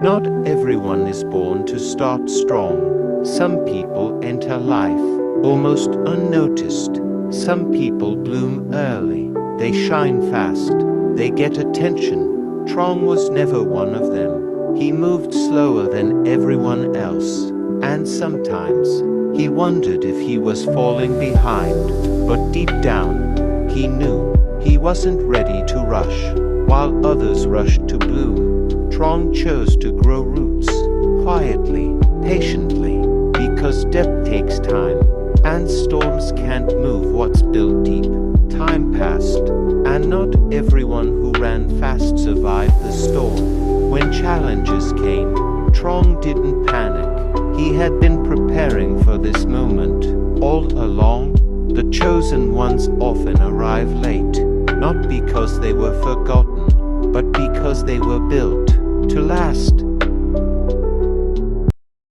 Not everyone is born to start strong. Some people enter life almost unnoticed. Some people bloom early. They shine fast. They get attention. Trong was never one of them. He moved slower than everyone else. And sometimes, he wondered if he was falling behind. But deep down, he knew he wasn't ready to rush. While others rushed to bloom, Trong chose to grow roots, quietly, patiently, because depth takes time, and storms can't move what's built deep. Time passed, and not everyone who ran fast survived the storm. When challenges came, Trong didn't panic. He had been preparing for this moment all along. The chosen ones often arrive late, not because they were forgotten, but because they were built to last.